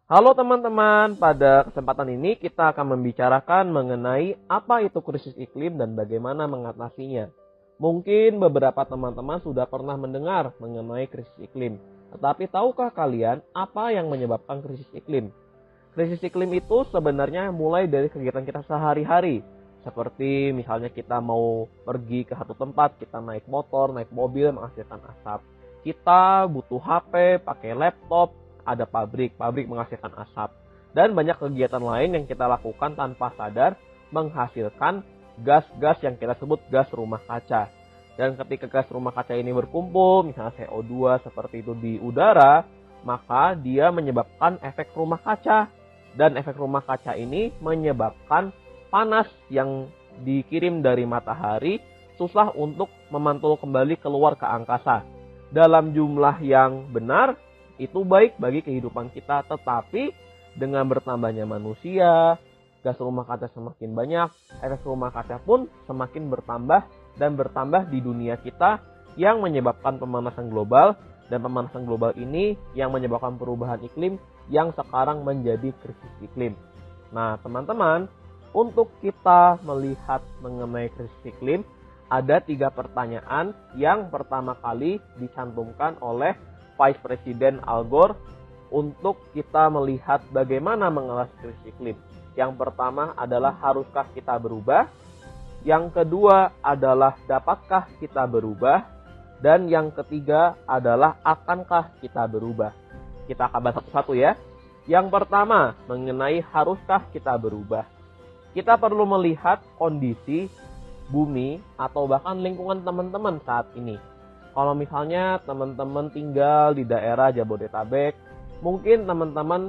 Halo teman-teman, pada kesempatan ini kita akan membicarakan mengenai apa itu krisis iklim dan bagaimana mengatasinya. Mungkin beberapa teman-teman sudah pernah mendengar mengenai krisis iklim. Tetapi tahukah kalian apa yang menyebabkan krisis iklim? Krisis iklim itu sebenarnya mulai dari kegiatan kita sehari-hari. Seperti misalnya kita mau pergi ke satu tempat, kita naik motor, naik mobil menghasilkan asap. Kita butuh HP, pakai laptop, ada pabrik menghasilkan asap. Dan banyak kegiatan lain yang kita lakukan tanpa sadar menghasilkan gas-gas yang kita sebut gas rumah kaca. Dan ketika gas rumah kaca ini berkumpul, misalnya CO2 seperti itu di udara, maka dia menyebabkan efek rumah kaca. Dan efek rumah kaca ini menyebabkan panas yang dikirim dari matahari susah untuk memantul kembali keluar ke angkasa. Dalam jumlah yang benar, itu baik bagi kehidupan kita, tetapi dengan bertambahnya manusia, gas rumah kaca semakin banyak, efek rumah kaca pun semakin bertambah dan bertambah di dunia kita yang menyebabkan pemanasan global, dan pemanasan global ini yang menyebabkan perubahan iklim yang sekarang menjadi krisis iklim. Nah teman-teman, untuk kita melihat mengenai krisis iklim, ada 3 pertanyaan yang pertama kali dicantumkan oleh Vice President Al Gore untuk kita melihat bagaimana mengatasi krisis iklim. Yang pertama adalah haruskah kita berubah? Yang kedua adalah dapatkah kita berubah? Dan yang ketiga adalah akankah kita berubah? Kita akan bahas satu-satu ya. Yang pertama mengenai haruskah kita berubah. Kita perlu melihat kondisi bumi atau bahkan lingkungan teman-teman saat ini. Kalau misalnya teman-teman tinggal di daerah Jabodetabek, mungkin teman-teman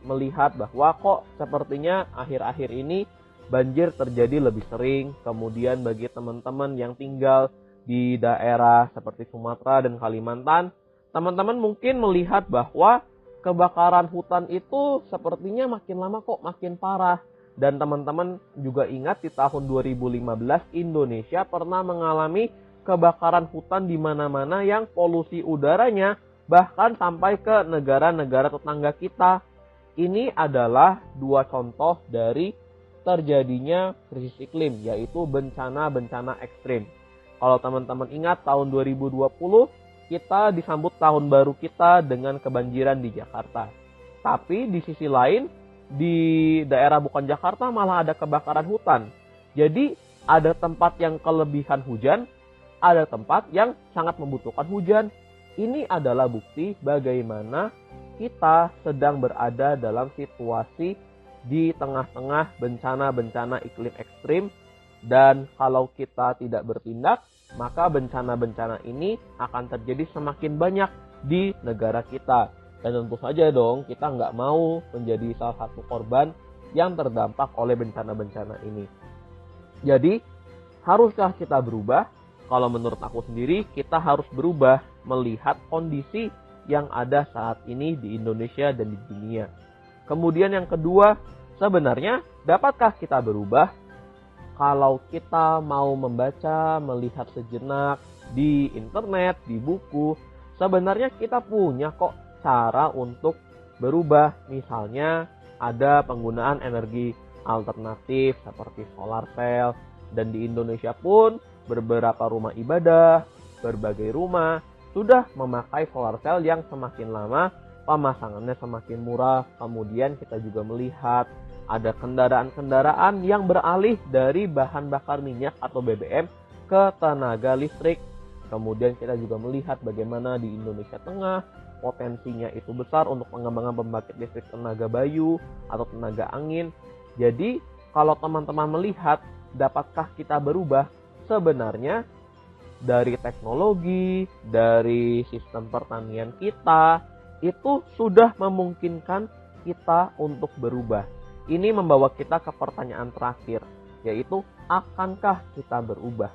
melihat bahwa kok sepertinya akhir-akhir ini banjir terjadi lebih sering. Kemudian bagi teman-teman yang tinggal di daerah seperti Sumatera dan Kalimantan, teman-teman mungkin melihat bahwa kebakaran hutan itu sepertinya makin lama kok makin parah. Dan teman-teman juga ingat di tahun 2015 Indonesia pernah mengalami kebakaran hutan di mana-mana yang polusi udaranya bahkan sampai ke negara-negara tetangga kita. Ini adalah 2 contoh dari terjadinya krisis iklim, yaitu bencana-bencana ekstrim. Kalau teman-teman ingat tahun 2020 kita disambut tahun baru kita dengan kebanjiran di Jakarta. Tapi di sisi lain di daerah bukan Jakarta malah ada kebakaran hutan. Jadi ada tempat yang kelebihan hujan, ada tempat yang sangat membutuhkan hujan. Ini adalah bukti bagaimana kita sedang berada dalam situasi di tengah-tengah bencana-bencana iklim ekstrim. Dan kalau kita tidak bertindak, maka bencana-bencana ini akan terjadi semakin banyak di negara kita. Dan tentu saja dong kita nggak mau menjadi salah satu korban yang terdampak oleh bencana-bencana ini. Jadi haruskah kita berubah? Kalau menurut aku sendiri kita harus berubah melihat kondisi yang ada saat ini di Indonesia dan di dunia. Kemudian yang kedua, sebenarnya dapatkah kita berubah? Kalau kita mau membaca, melihat sejenak di internet, di buku, sebenarnya kita punya kok cara untuk berubah. Misalnya ada penggunaan energi alternatif seperti solar cell, dan di Indonesia pun beberapa rumah ibadah, berbagai rumah sudah memakai solar cell yang semakin lama pemasangannya semakin murah. Kemudian kita juga melihat ada kendaraan-kendaraan yang beralih dari bahan bakar minyak atau BBM ke tenaga listrik. Kemudian kita juga melihat bagaimana di Indonesia Tengah potensinya itu besar untuk pengembangan pembangkit listrik tenaga bayu atau tenaga angin. Jadi kalau teman-teman melihat dapatkah kita berubah, sebenarnya dari teknologi, dari sistem pertanian kita, itu sudah memungkinkan kita untuk berubah. Ini membawa kita ke pertanyaan terakhir, yaitu akankah kita berubah?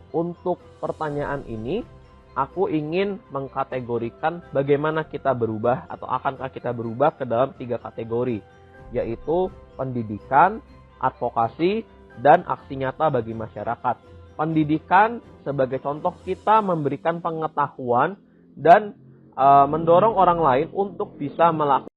Untuk pertanyaan ini, aku ingin mengkategorikan bagaimana kita berubah atau akankah kita berubah ke dalam 3 kategori, yaitu pendidikan, advokasi, dan aksi nyata bagi masyarakat. Pendidikan sebagai contoh kita memberikan pengetahuan dan mendorong orang lain untuk bisa melakukan